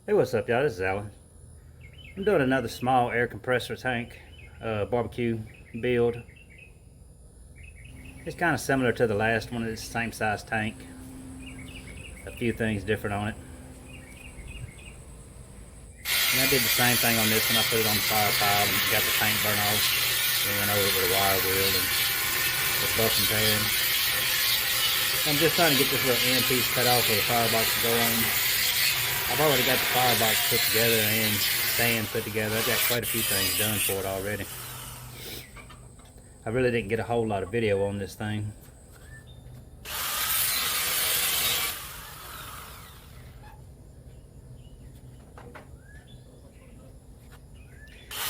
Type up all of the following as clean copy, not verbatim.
Hey, what's up, y'all? This is Alan. I'm doing another small air compressor tank barbecue build. It's kind of similar to the last one. It's the same size tank. A few things different on it. And I did the same thing on this one. I put it on the fire pile and got the paint burn off. Then went over it with a wire wheel and was buffing pad. I'm just trying to get this little end piece cut off for the firebox to go on. I've already got the firebox put together and stand put together. I've got quite a few things done for it already. I really didn't get a whole lot of video on this thing.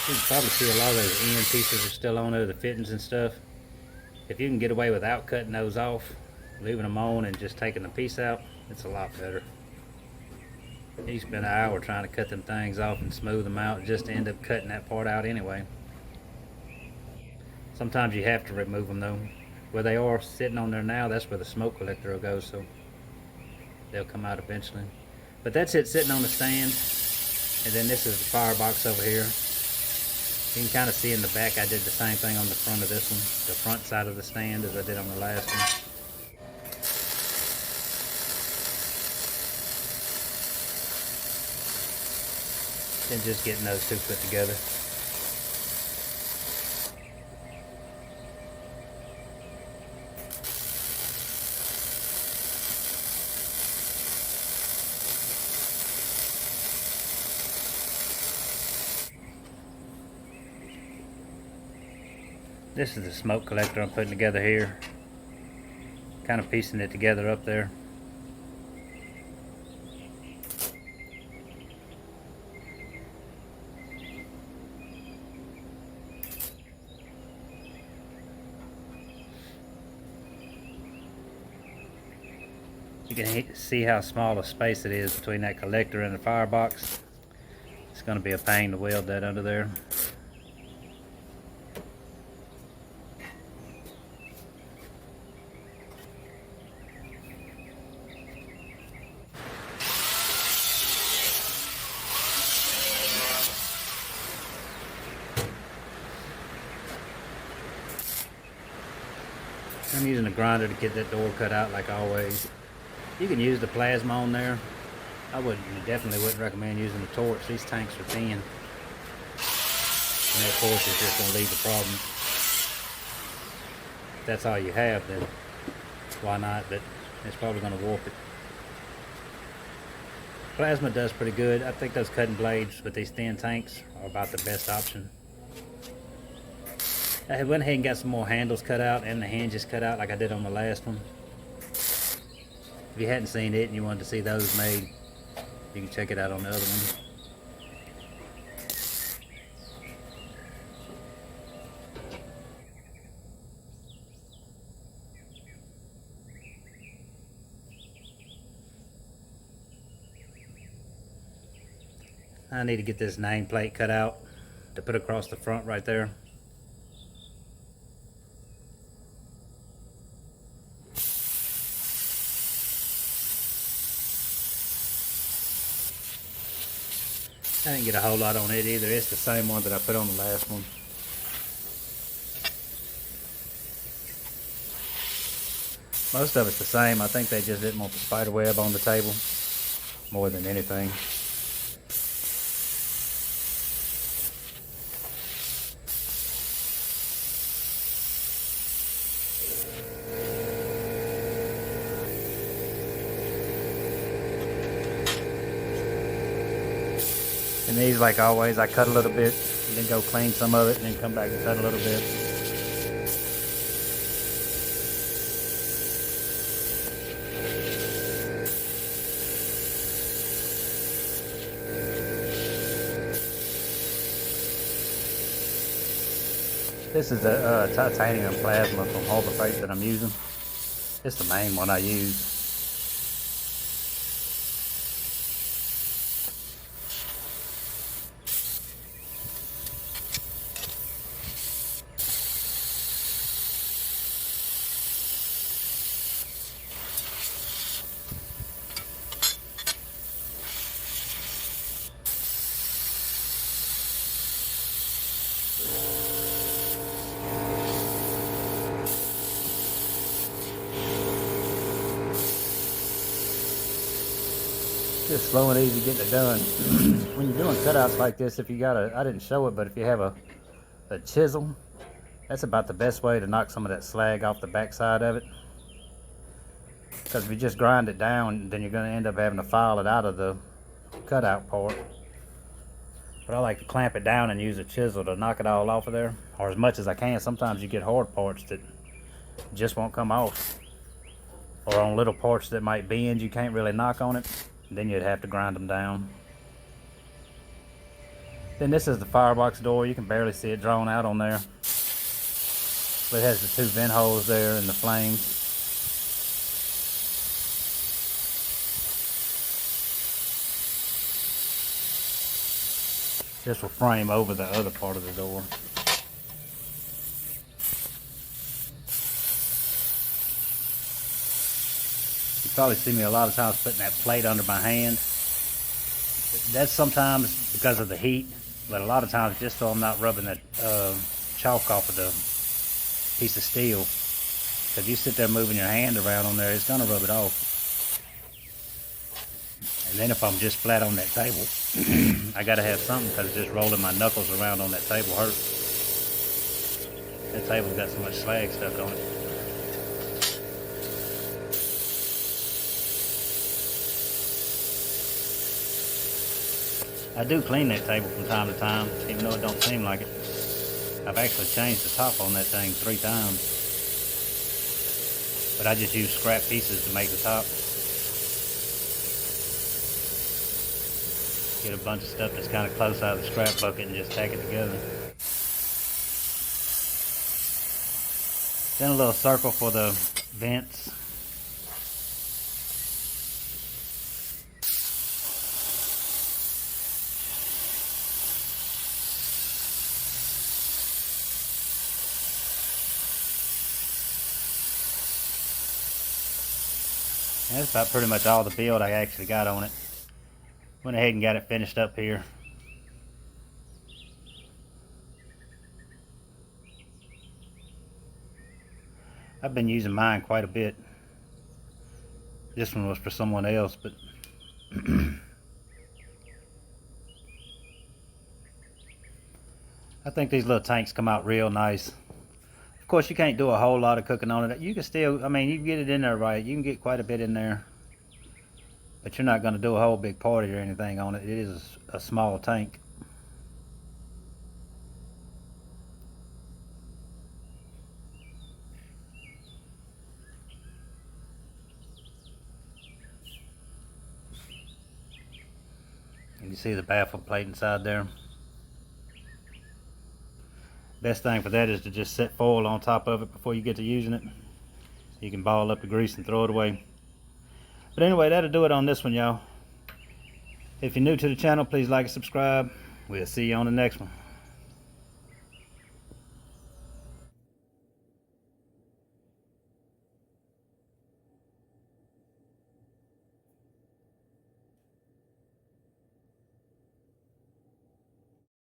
You can probably see a lot of those end pieces are still on there, the fittings and stuff. If you can get away without cutting those off, leaving them on and just taking the piece out, it's a lot better. You spend an hour trying to cut them things off and smooth them out just to end up cutting that part out anyway. Sometimes you have to remove them though. Where they are sitting on there now, that's where the smoke collector will go, so they'll come out eventually. But that's it sitting on the stand. And then this is the firebox over here. You can kind of see in the back I did the same thing on the front of this one, the front side of the stand, as I did on the last one. And just getting those two put together. This is the smoke collector I'm putting together here. Kind of piecing it together up there. You can see how small a space it is between that collector and the firebox. It's going to be a pain to weld that under there. I'm using a grinder to get that door cut out like always. You can use the plasma on there. Definitely wouldn't recommend using the torch. These tanks are thin. And that torch is just going to lead to problems. If that's all you have, then why not? But it's probably going to warp it. Plasma does pretty good. I think those cutting blades with these thin tanks are about the best option. I went ahead and got some more handles cut out and the hinges cut out like I did on the last one. If you hadn't seen it and you wanted to see those made, you can check it out on the other one. I need to get this nameplate cut out to put across the front right there. I didn't get a whole lot on it either. It's the same one that I put on the last one. Most of it's the same. I think they just didn't want the spider web on the table more than anything. And these, like always, I cut a little bit, and then go clean some of it, and then come back and cut a little bit. This is the titanium plasma from Harbor Freight that I'm using. It's the main one I use. Just slow and easy getting it done. When you're doing cutouts like this, if you got I didn't show it, but if you have a chisel, that's about the best way to knock some of that slag off the back side of it. Because if you just grind it down, then you're going to end up having to file it out of the cutout part. But I like to clamp it down and use a chisel to knock it all off of there, or as much as I can. Sometimes you get hard parts that just won't come off, or on little parts that might bend, you can't really knock on it, then you'd have to grind them down. Then this is the firebox door. You can barely see it drawn out on there, but it has the 2 vent holes there and the flames. This will frame over the other part of the door. You probably see me a lot of times putting that plate under my hand. That's sometimes because of the heat, but a lot of times just so I'm not rubbing that chalk off of the piece of steel. Because you sit there moving your hand around on there, it's going to rub it off. And then if I'm just flat on that table, I gotta have something, because just rolling my knuckles around on that table hurts. That table's got so much slag stuck on it. I do clean that table from time to time, even though it don't seem like it. I've actually changed the top on that thing 3 times. But I just use scrap pieces to make the top. Get a bunch of stuff that's kind of close out of the scrap bucket and just tack it together. Then a little circle for the vents. And that's about pretty much all the build I actually got on it. Went ahead and got it finished up here. I've been using mine quite a bit. This one was for someone else, but I think these little tanks come out real nice. Of course, you can't do a whole lot of cooking on it. You can still, I mean, you can get it in there right. You can get quite a bit in there. But you're not going to do a whole big party or anything on it. It is a small tank. You can see the baffle plate inside there. Best thing for that is to just set foil on top of it before you get to using it. You can ball up the grease and throw it away. But anyway, that'll do it on this one, y'all. If you're new to the channel, please like and subscribe. We'll see you on the next one.